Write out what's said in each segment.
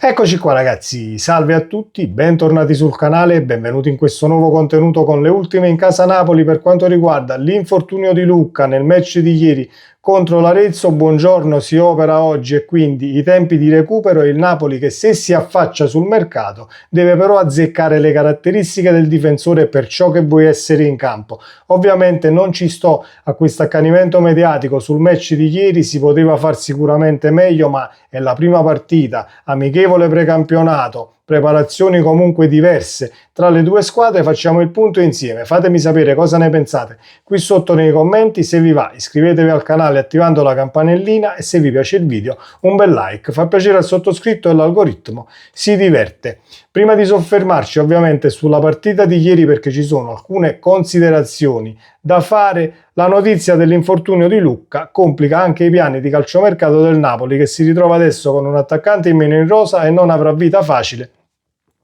Eccoci qua ragazzi, salve a tutti, bentornati sul canale e benvenuti in questo nuovo contenuto con le ultime in casa Napoli per quanto riguarda l'infortunio di Lucca nel match di ieri contro l'Arezzo. Buongiorno, si opera oggi e quindi i tempi di recupero e il Napoli che se si affaccia sul mercato deve però azzeccare le caratteristiche del difensore per ciò che vuoi essere in campo. Ovviamente non ci sto a questo accanimento mediatico sul match di ieri, si poteva far sicuramente meglio, ma è la prima partita, amichevole precampionato, preparazioni comunque diverse tra le due squadre, facciamo il punto insieme. Fatemi sapere cosa ne pensate qui sotto nei commenti. Se vi va iscrivetevi al canale attivando la campanellina e se vi piace il video un bel like, fa piacere al sottoscritto e l'algoritmo si diverte. Prima di soffermarci ovviamente sulla partita di ieri, perché ci sono alcune considerazioni da fare, la notizia dell'infortunio di Lucca complica anche i piani di calciomercato del Napoli, che si ritrova adesso con un attaccante in meno in rosa e non avrà vita facile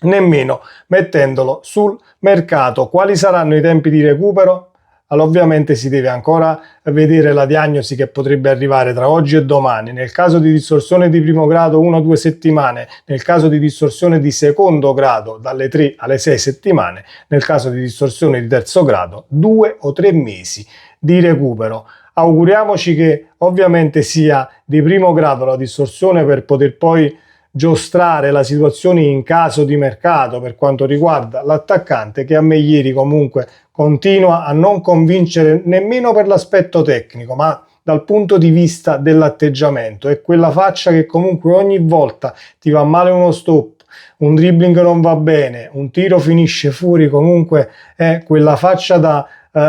nemmeno mettendolo sul mercato. Quali saranno i tempi di recupero? Allora, ovviamente si deve ancora vedere la diagnosi che potrebbe arrivare tra oggi e domani. Nel caso di distorsione di primo grado 1-2 settimane, nel caso di distorsione di secondo grado dalle 3 alle 6 settimane, nel caso di distorsione di terzo grado 2 o 3 mesi di recupero. Auguriamoci che ovviamente sia di primo grado la distorsione per poter poi giostrare la situazione in caso di mercato per quanto riguarda l'attaccante, che a me ieri comunque continua a non convincere nemmeno per l'aspetto tecnico, ma dal punto di vista dell'atteggiamento. È quella faccia che comunque ogni volta ti va male uno stop, un dribbling non va bene, un tiro finisce fuori, comunque è quella faccia da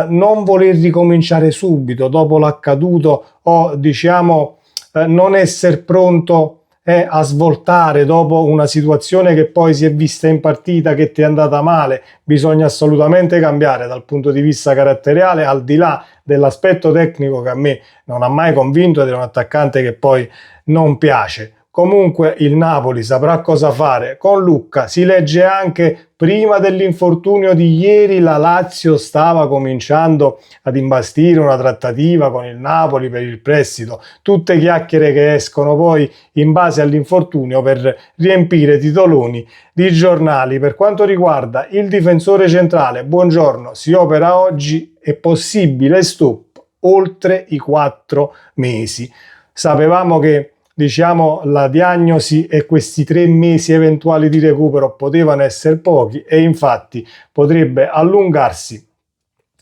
non voler ricominciare subito dopo l'accaduto o diciamo non essere pronto a svoltare dopo una situazione che poi si è vista in partita che ti è andata male. Bisogna assolutamente cambiare dal punto di vista caratteriale, al di là dell'aspetto tecnico che a me non ha mai convinto ed è un attaccante che poi non piace. Comunque il Napoli saprà cosa fare con Lucca. Si legge anche prima dell'infortunio di ieri la Lazio stava cominciando ad imbastire una trattativa con il Napoli per il prestito. Tutte chiacchiere che escono poi in base all'infortunio per riempire titoloni di giornali. Per quanto riguarda il difensore centrale, buongiorno, si opera oggi, è possibile stop oltre i 4 mesi. Sapevamo che la diagnosi e questi 3 mesi eventuali di recupero potevano essere pochi e infatti potrebbe allungarsi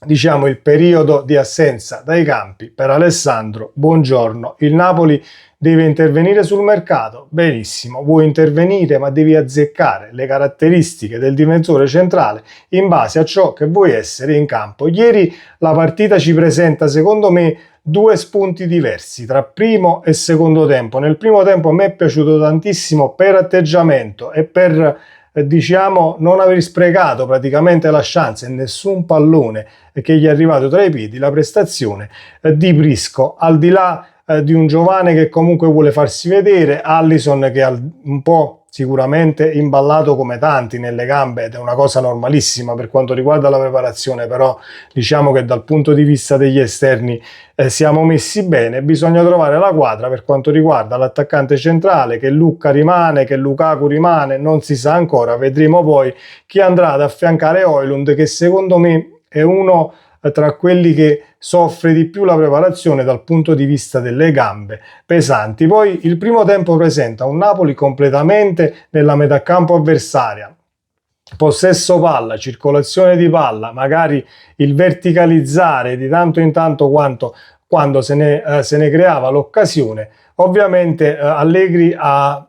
il periodo di assenza dai campi per Alessandro Buongiorno. Il Napoli deve intervenire sul mercato, benissimo, vuoi intervenire ma devi azzeccare le caratteristiche del difensore centrale in base a ciò che vuoi essere in campo. Ieri la partita ci presenta secondo me due spunti diversi tra primo e secondo tempo. Nel primo tempo a me è piaciuto tantissimo per atteggiamento e per non aver sprecato praticamente la chance e nessun pallone che gli è arrivato tra i piedi, la prestazione di Prisco, al di là di un giovane che comunque vuole farsi vedere, Alisson che ha un po' sicuramente imballato come tanti nelle gambe ed è una cosa normalissima per quanto riguarda la preparazione, però diciamo che dal punto di vista degli esterni siamo messi bene. Bisogna trovare la quadra per quanto riguarda l'attaccante centrale, che Lucca rimane, che Lukaku rimane, non si sa ancora, vedremo poi chi andrà ad affiancare Højlund, che secondo me è uno tra quelli che soffre di più la preparazione dal punto di vista delle gambe pesanti. Poi il primo tempo presenta un Napoli completamente nella metà campo avversaria, possesso palla, circolazione di palla, magari il verticalizzare di tanto in tanto quando se ne creava l'occasione. Ovviamente Allegri ha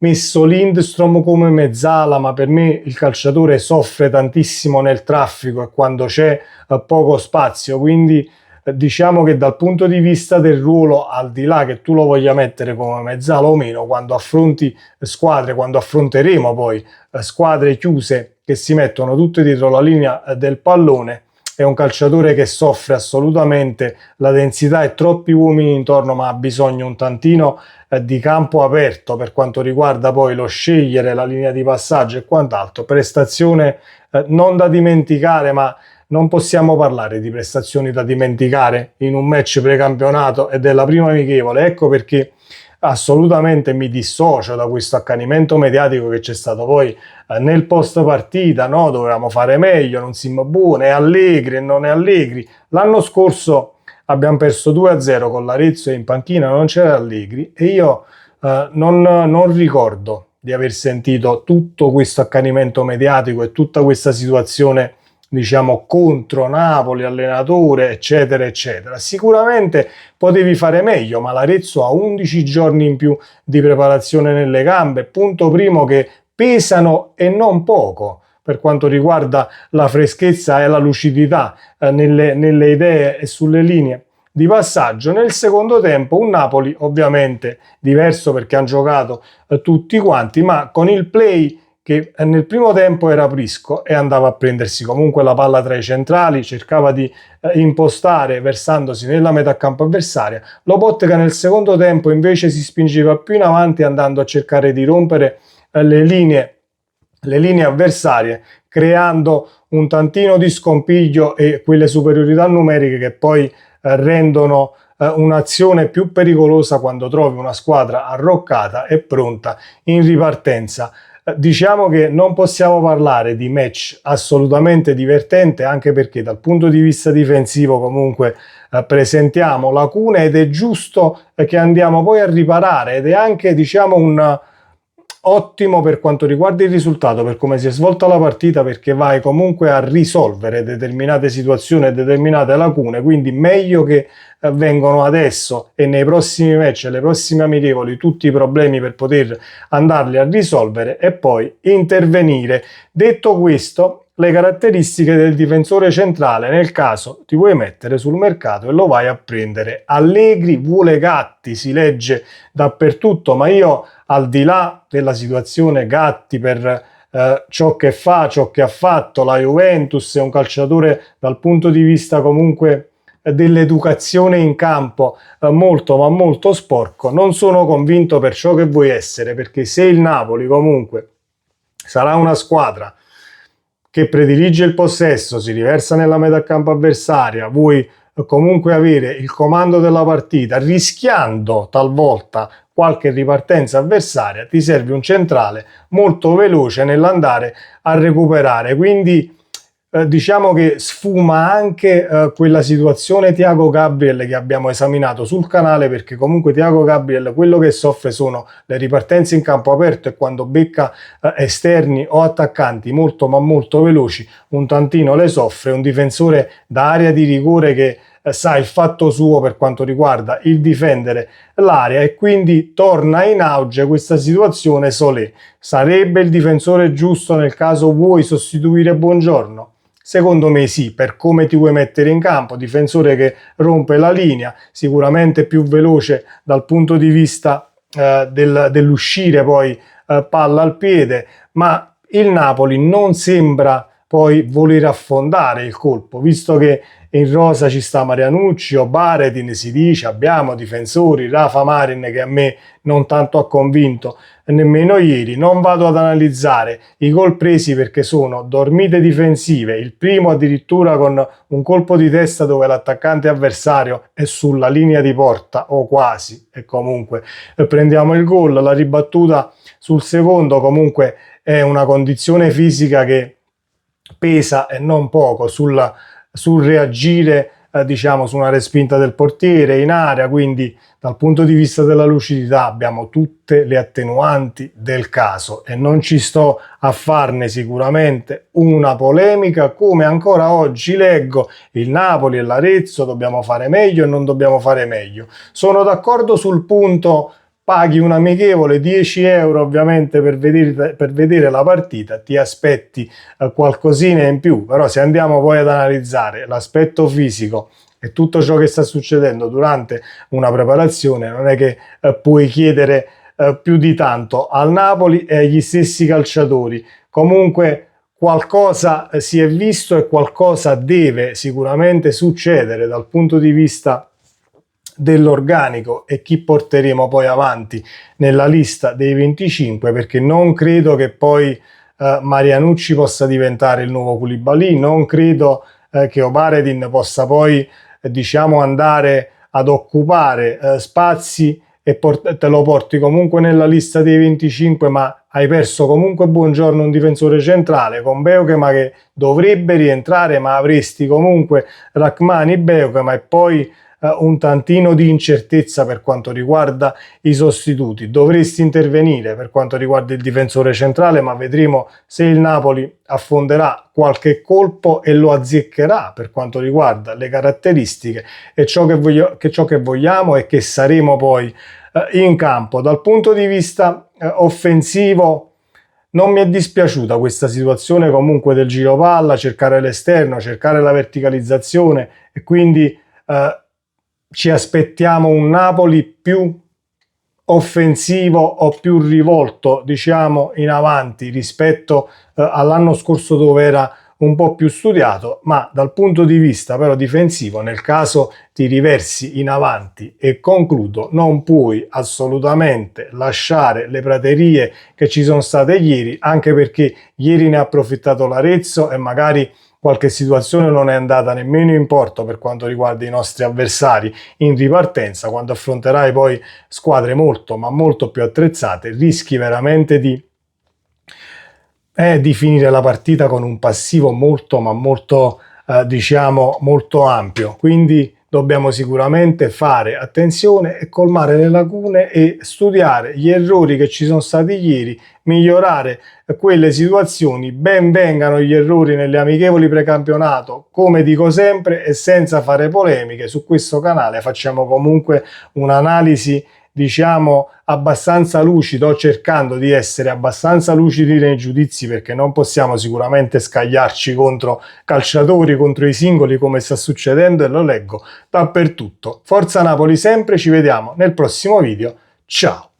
messo Lindstrom come mezzala, ma per me il calciatore soffre tantissimo nel traffico e quando c'è poco spazio, quindi diciamo che dal punto di vista del ruolo, al di là che tu lo voglia mettere come mezzala o meno, quando affronti squadre, quando affronteremo poi squadre chiuse che si mettono tutte dietro la linea del pallone, è un calciatore che soffre assolutamente la densità e troppi uomini intorno, ma ha bisogno un tantino di campo aperto per quanto riguarda poi lo scegliere la linea di passaggio e quant'altro. Prestazione non da dimenticare, ma non possiamo parlare di prestazioni da dimenticare in un match precampionato e della prima amichevole. Ecco perché assolutamente mi dissocio da questo accanimento mediatico che c'è stato poi nel post partita, no? Dovevamo fare meglio, non siamo buoni, è Allegri e non è Allegri. L'anno scorso abbiamo perso 2-0 con l'Arezzo e in panchina non c'era Allegri e io non ricordo di aver sentito tutto questo accanimento mediatico e tutta questa situazione, diciamo, contro Napoli, allenatore, eccetera, eccetera. Sicuramente potevi fare meglio, ma l'Arezzo ha 11 giorni in più di preparazione nelle gambe, punto primo che pesano e non poco per quanto riguarda la freschezza e la lucidità nelle idee e sulle linee di passaggio. Nel secondo tempo un Napoli ovviamente diverso perché hanno giocato tutti quanti, ma con il play che nel primo tempo era Prisco e andava a prendersi comunque la palla tra i centrali, cercava di impostare versandosi nella metà campo avversaria. Lobotka nel secondo tempo invece si spingeva più in avanti andando a cercare di rompere le linee avversarie, creando un tantino di scompiglio e quelle superiorità numeriche che poi rendono un'azione più pericolosa quando trovi una squadra arroccata e pronta in ripartenza. Diciamo che non possiamo parlare di match assolutamente divertente, anche perché dal punto di vista difensivo comunque presentiamo lacune ed è giusto che andiamo poi a riparare ed è anche, diciamo, un ottimo per quanto riguarda il risultato, per come si è svolta la partita, perché vai comunque a risolvere determinate situazioni e determinate lacune, quindi meglio che vengono adesso e nei prossimi match, le prossime amichevoli, tutti i problemi per poter andarli a risolvere e poi intervenire. Detto questo, le caratteristiche del difensore centrale nel caso ti vuoi mettere sul mercato e lo vai a prendere. Allegri vuole Gatti, si legge dappertutto, ma io al di là della situazione Gatti per ciò che fa, ciò che ha fatto, la Juventus è un calciatore dal punto di vista comunque dell'educazione in campo molto ma molto sporco, non sono convinto per ciò che vuoi essere, perché se il Napoli comunque sarà una squadra che predilige il possesso, si riversa nella metà campo avversaria, vuoi comunque avere il comando della partita, rischiando talvolta qualche ripartenza avversaria, ti serve un centrale molto veloce nell'andare a recuperare. Quindi diciamo che sfuma anche quella situazione Thiago Gabriel che abbiamo esaminato sul canale, perché comunque Thiago Gabriel quello che soffre sono le ripartenze in campo aperto e quando becca esterni o attaccanti molto ma molto veloci un tantino le soffre. Un difensore da area di rigore che sa il fatto suo per quanto riguarda il difendere l'area e quindi torna in auge questa situazione. Solé sarebbe il difensore giusto nel caso vuoi sostituire Buongiorno? Secondo me sì, per come ti vuoi mettere in campo, difensore che rompe la linea, sicuramente più veloce dal punto di vista dell'uscire poi palla al piede, ma il Napoli non sembra poi voler affondare il colpo, visto che in rosa ci sta Marianucci o Baretin, si dice, abbiamo difensori, Rafa Marin che a me non tanto ha convinto nemmeno ieri. Non vado ad analizzare i gol presi perché sono dormite difensive, il primo addirittura con un colpo di testa dove l'attaccante avversario è sulla linea di porta o quasi e comunque prendiamo il gol. La ribattuta sul secondo comunque è una condizione fisica che pesa e non poco sul reagire diciamo su una respinta del portiere in area, quindi dal punto di vista della lucidità abbiamo tutte le attenuanti del caso e non ci sto a farne sicuramente una polemica, come ancora oggi leggo il Napoli e l'Arezzo dobbiamo fare meglio e non dobbiamo fare meglio. Sono d'accordo sul punto, paghi un amichevole 10 euro ovviamente per vedere la partita, ti aspetti qualcosina in più, però se andiamo poi ad analizzare l'aspetto fisico e tutto ciò che sta succedendo durante una preparazione, non è che puoi chiedere più di tanto al Napoli e agli stessi calciatori. Comunque qualcosa si è visto e qualcosa deve sicuramente succedere dal punto di vista dell'organico e chi porteremo poi avanti nella lista dei 25, perché non credo che poi Marianucci possa diventare il nuovo Koulibaly, non credo che Obaredin possa poi diciamo andare ad occupare spazi e te lo porti comunque nella lista dei 25, ma hai perso comunque Buongiorno, un difensore centrale, con Beukema che dovrebbe rientrare, ma avresti comunque Rachmani, Beukema e poi un tantino di incertezza per quanto riguarda i sostituti. Dovresti intervenire per quanto riguarda il difensore centrale, ma vedremo se il Napoli affonderà qualche colpo e lo azzeccherà per quanto riguarda le caratteristiche e ciò che vogliamo e che saremo poi in campo. Dal punto di vista offensivo non mi è dispiaciuta questa situazione comunque del giro palla, cercare l'esterno, cercare la verticalizzazione e quindi ci aspettiamo un Napoli più offensivo o più rivolto, diciamo, in avanti rispetto all'anno scorso dove era un po' più studiato, ma dal punto di vista però difensivo, nel caso ti riversi in avanti e concludo, non puoi assolutamente lasciare le praterie che ci sono state ieri, anche perché ieri ne ha approfittato l'Arezzo e magari qualche situazione non è andata nemmeno in porto per quanto riguarda i nostri avversari in ripartenza. Quando affronterai poi squadre molto ma molto più attrezzate rischi veramente di finire la partita con un passivo molto ma molto diciamo molto ampio. Quindi dobbiamo sicuramente fare attenzione e colmare le lacune e studiare gli errori che ci sono stati ieri, migliorare quelle situazioni. Ben vengano gli errori nelle amichevoli precampionato, come dico sempre, e senza fare polemiche. Su questo canale facciamo comunque un'analisi diciamo abbastanza lucido, cercando di essere abbastanza lucidi nei giudizi, perché non possiamo sicuramente scagliarci contro calciatori, contro i singoli come sta succedendo e lo leggo dappertutto. Forza Napoli sempre, ci vediamo nel prossimo video, ciao!